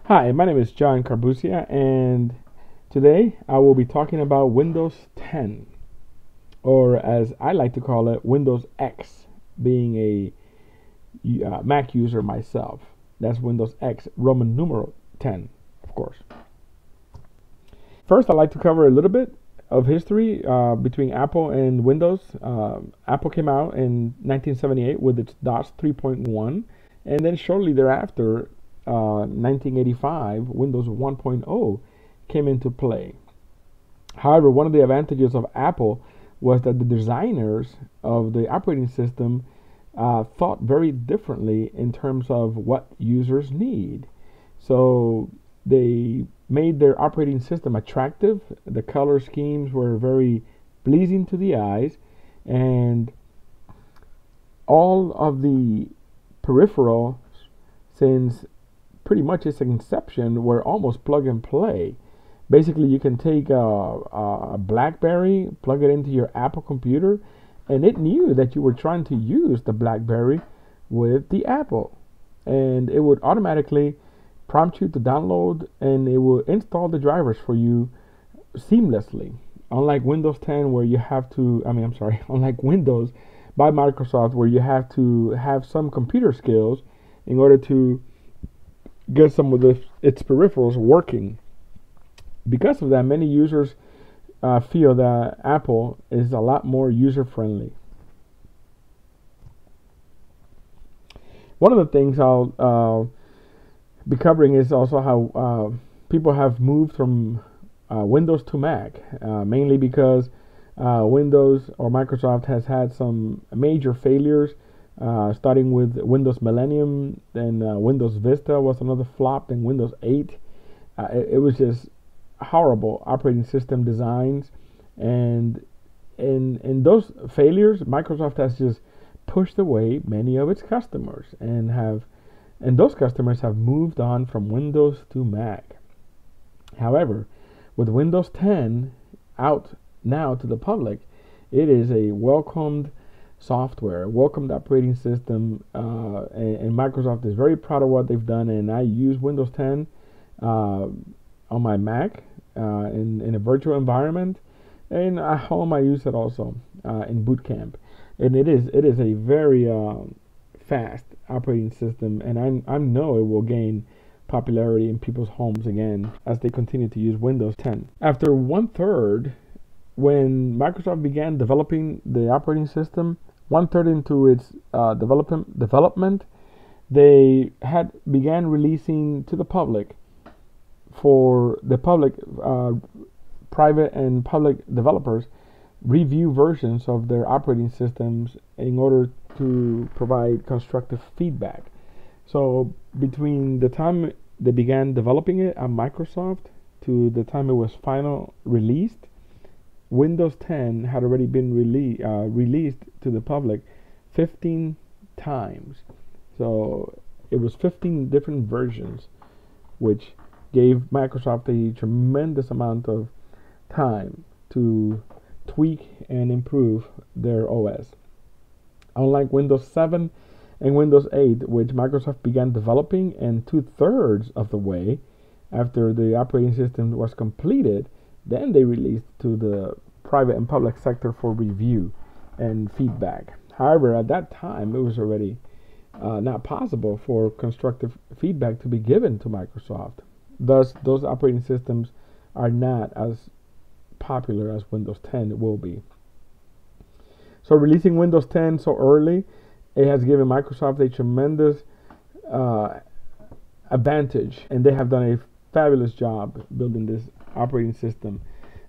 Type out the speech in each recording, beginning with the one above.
Hi, my name is John Carbucia, and today I will be talking about Windows 10, or as I like to call it, Windows X, being a Mac user myself. That's Windows X, Roman numeral 10, of course. First, I'd like to cover a little bit of history between Apple and Windows. Apple came out in 1978 with its DOS 3.1, and then shortly thereafter, 1985, Windows 1.0 came into play. However, one of the advantages of Apple was that the designers of the operating system thought very differently in terms of what users need. So they made their operating system attractive. The color schemes were very pleasing to the eyes, and all of the peripherals, since pretty much its inception, were almost plug and play. Basically, you can take a BlackBerry, plug it into your Apple computer, and it knew that you were trying to use the BlackBerry with the Apple, and it would automatically prompt you to download, and it will install the drivers for you seamlessly. Unlike Windows 10, where you have to, unlike Windows by Microsoft, where you have to have some computer skills in order to get some of its peripherals working. Because of that, many users feel that Apple is a lot more user-friendly. One of the things I'll be covering is also how people have moved from Windows to Mac, mainly because Windows or Microsoft has had some major failures, starting with Windows Millennium, then Windows Vista was another flop, then Windows 8. It was just horrible operating system designs, and in those failures, Microsoft has just pushed away many of its customers, and those customers have moved on from Windows to Mac. However, with Windows 10 out now to the public, it is a welcomed software, welcomed operating system, and Microsoft is very proud of what they've done. And I use Windows 10 on my Mac in a virtual environment, and at home I use it also in boot camp. And it is a very fast operating system, and I know it will gain popularity in people's homes again as they continue to use Windows 10. After 1/3, when Microsoft began developing the operating system, 1/3 into its development, they had began releasing to the public, for the public, private and public developers, review versions of their operating systems in order to provide constructive feedback. So between the time they began developing it at Microsoft to the time it was final released, Windows 10 had already been released to the public 15 times. So it was 15 different versions, which gave Microsoft a tremendous amount of time to tweak and improve their OS. Unlike Windows 7 and Windows 8, which Microsoft began developing, and 2/3 of the way after the operating system was completed, then they released to the private and public sector for review and feedback. However, at that time, it was already not possible for constructive feedback to be given to Microsoft. Thus, those operating systems are not as popular as Windows 10 will be. So releasing Windows 10 so early, it has given Microsoft a tremendous advantage, and they have done a fabulous job building this operating system.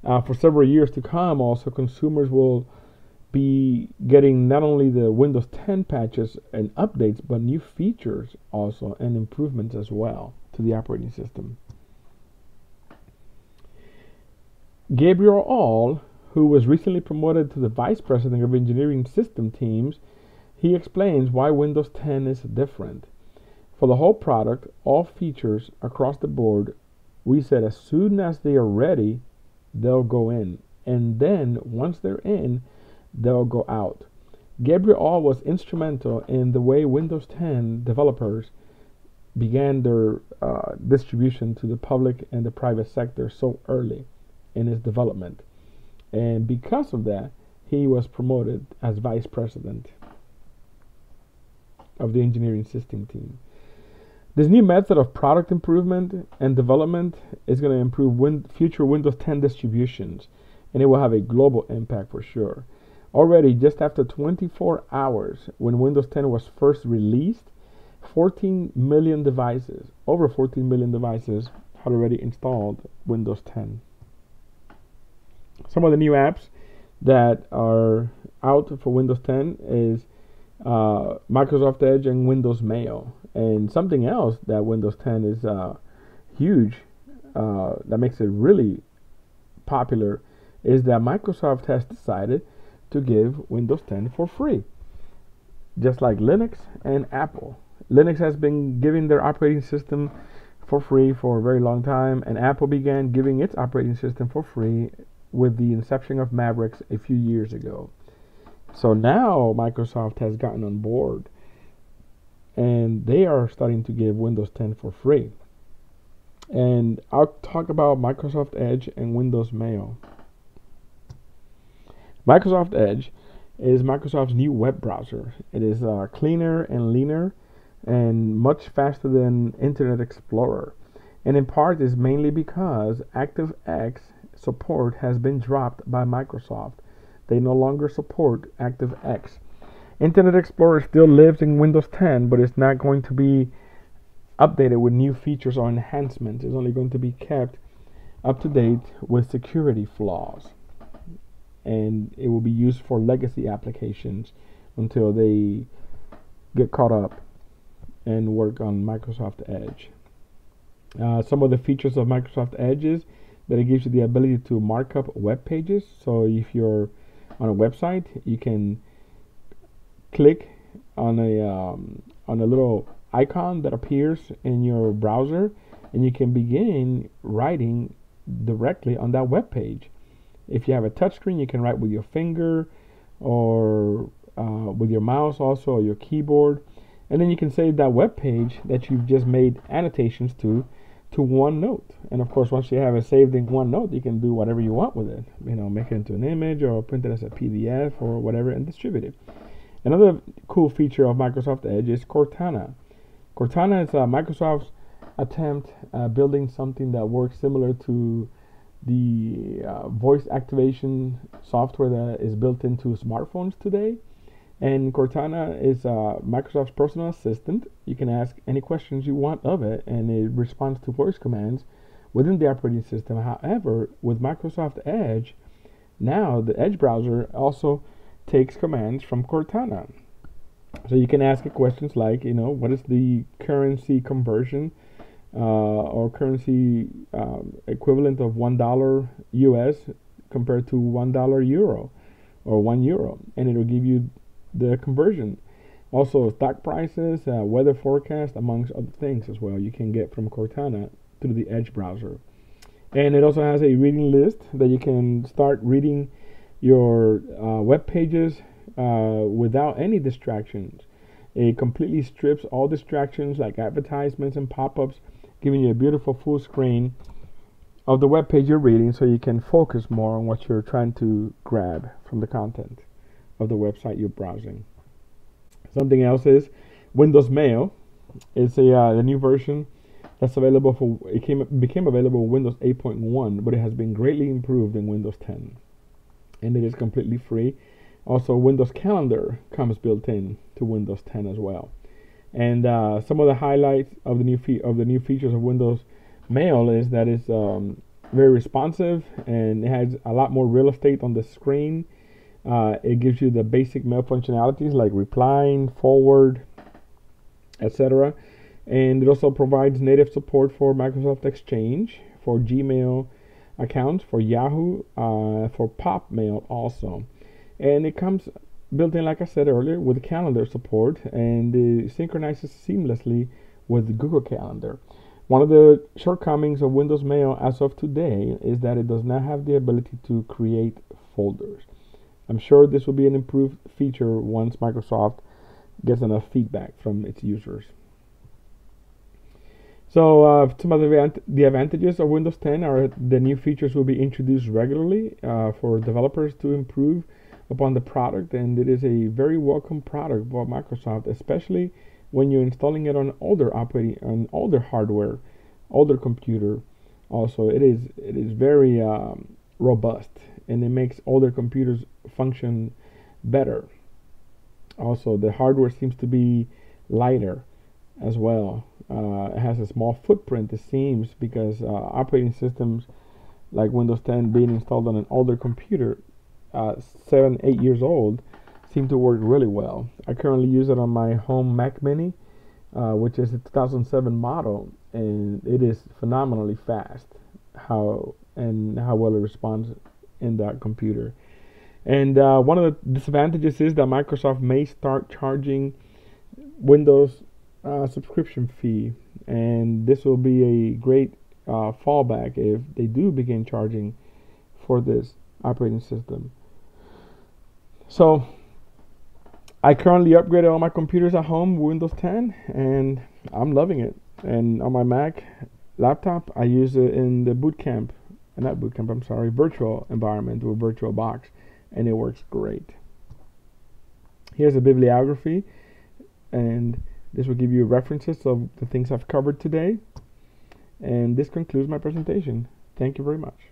For several years to come, also, consumers will be getting not only the Windows 10 patches and updates, but new features also and improvements as well to the operating system. Gabriel All, who was recently promoted to the Vice President of Engineering System Teams, he explains why Windows 10 is different. For the whole product, all features across the board, we said as soon as they are ready, they'll go in. And then once they're in, they'll go out. Gabriel All was instrumental in the way Windows 10 developers began their distribution to the public and the private sector so early in its development. And because of that, he was promoted as vice president of the engineering system team. This new method of product improvement and development is going to improve future Windows 10 distributions, and it will have a global impact for sure. Already, just after 24 hours, when Windows 10 was first released, 14 million devices, over 14 million devices, had already installed Windows 10. Some of the new apps that are out for Windows 10 is Microsoft Edge and Windows Mail. And something else that Windows 10 is huge, that makes it really popular, is that Microsoft has decided to give Windows 10 for free, just like Linux and Apple. Linux has been giving their operating system for free for a very long time, and Apple began giving its operating system for free with the inception of Mavericks a few years ago. So now Microsoft has gotten on board, and they are starting to give Windows 10 for free. And I'll talk about Microsoft Edge and Windows Mail. Microsoft Edge is Microsoft's new web browser. It is cleaner and leaner and much faster than Internet Explorer. And in part is mainly because ActiveX support has been dropped by Microsoft. They no longer support ActiveX. Internet Explorer still lives in Windows 10, but it's not going to be updated with new features or enhancements. It's only going to be kept up to date with security flaws. And it will be used for legacy applications until they get caught up and work on Microsoft Edge. Some of the features of Microsoft Edge is that it gives you the ability to mark up web pages. So if you're on a website, you can click on a little icon that appears in your browser, and you can begin writing directly on that web page. If you have a touchscreen, you can write with your finger or with your mouse also, or your keyboard. And then you can save that web page that you've just made annotations to OneNote. And of course, once you have it saved in OneNote, you can do whatever you want with it. You know, make it into an image or print it as a PDF or whatever and distribute it. Another cool feature of Microsoft Edge is Cortana. Cortana is Microsoft's attempt at building something that works similar to the voice activation software that is built into smartphones today. And Cortana is Microsoft's personal assistant. You can ask any questions you want of it, and it responds to voice commands within the operating system. However, with Microsoft Edge, now the Edge browser also takes commands from Cortana. So you can ask it questions like, what is the currency conversion or currency equivalent of $1 US compared to $1 euro or €1, and it'll give you the conversion. Also, stock prices, weather forecast, amongst other things as well, you can get from Cortana through the Edge browser. And it also has a reading list that you can start reading your web pages without any distractions. It completely strips all distractions like advertisements and pop-ups, giving you a beautiful full screen of the web page you're reading, so you can focus more on what you're trying to grab from the content of the website you're browsing. Something else is Windows Mail. It's the new version that's available for became available in Windows 8.1, but it has been greatly improved in Windows 10, and it is completely free. Also, Windows Calendar comes built in to Windows 10 as well. And some of the highlights of the new features of Windows Mail is that it's very responsive, and it has a lot more real estate on the screen. It gives you the basic mail functionalities like replying, forward, etc. And it also provides native support for Microsoft Exchange, for Gmail accounts, for Yahoo, for Pop Mail also. And it comes built in, like I said earlier, with calendar support, and it synchronizes seamlessly with Google Calendar. One of the shortcomings of Windows Mail as of today is that it does not have the ability to create folders. I'm sure this will be an improved feature once Microsoft gets enough feedback from its users. So some of the advantages of Windows 10 are the new features will be introduced regularly for developers to improve upon the product, and it is a very welcome product by Microsoft, especially when you're installing it on older hardware, older computer. Also, it is very robust, and it makes older computers function better. Also, the hardware seems to be lighter as well. It has a small footprint, it seems, because operating systems like Windows 10 being installed on an older computer, 7, 8 years old, seem to work really well. I currently use it on my home Mac Mini, which is a 2007 model, and it is phenomenally fast. How well it responds in that computer. And one of the disadvantages is that Microsoft may start charging Windows subscription fee, and this will be a great fallback if they do begin charging for this operating system. So I currently upgraded all my computers at home Windows 10, and I'm loving it. And on my Mac laptop, I use it in the virtual environment with VirtualBox, and it works great. Here's a bibliography, and this will give you references of the things I've covered today. And this concludes my presentation. Thank you very much.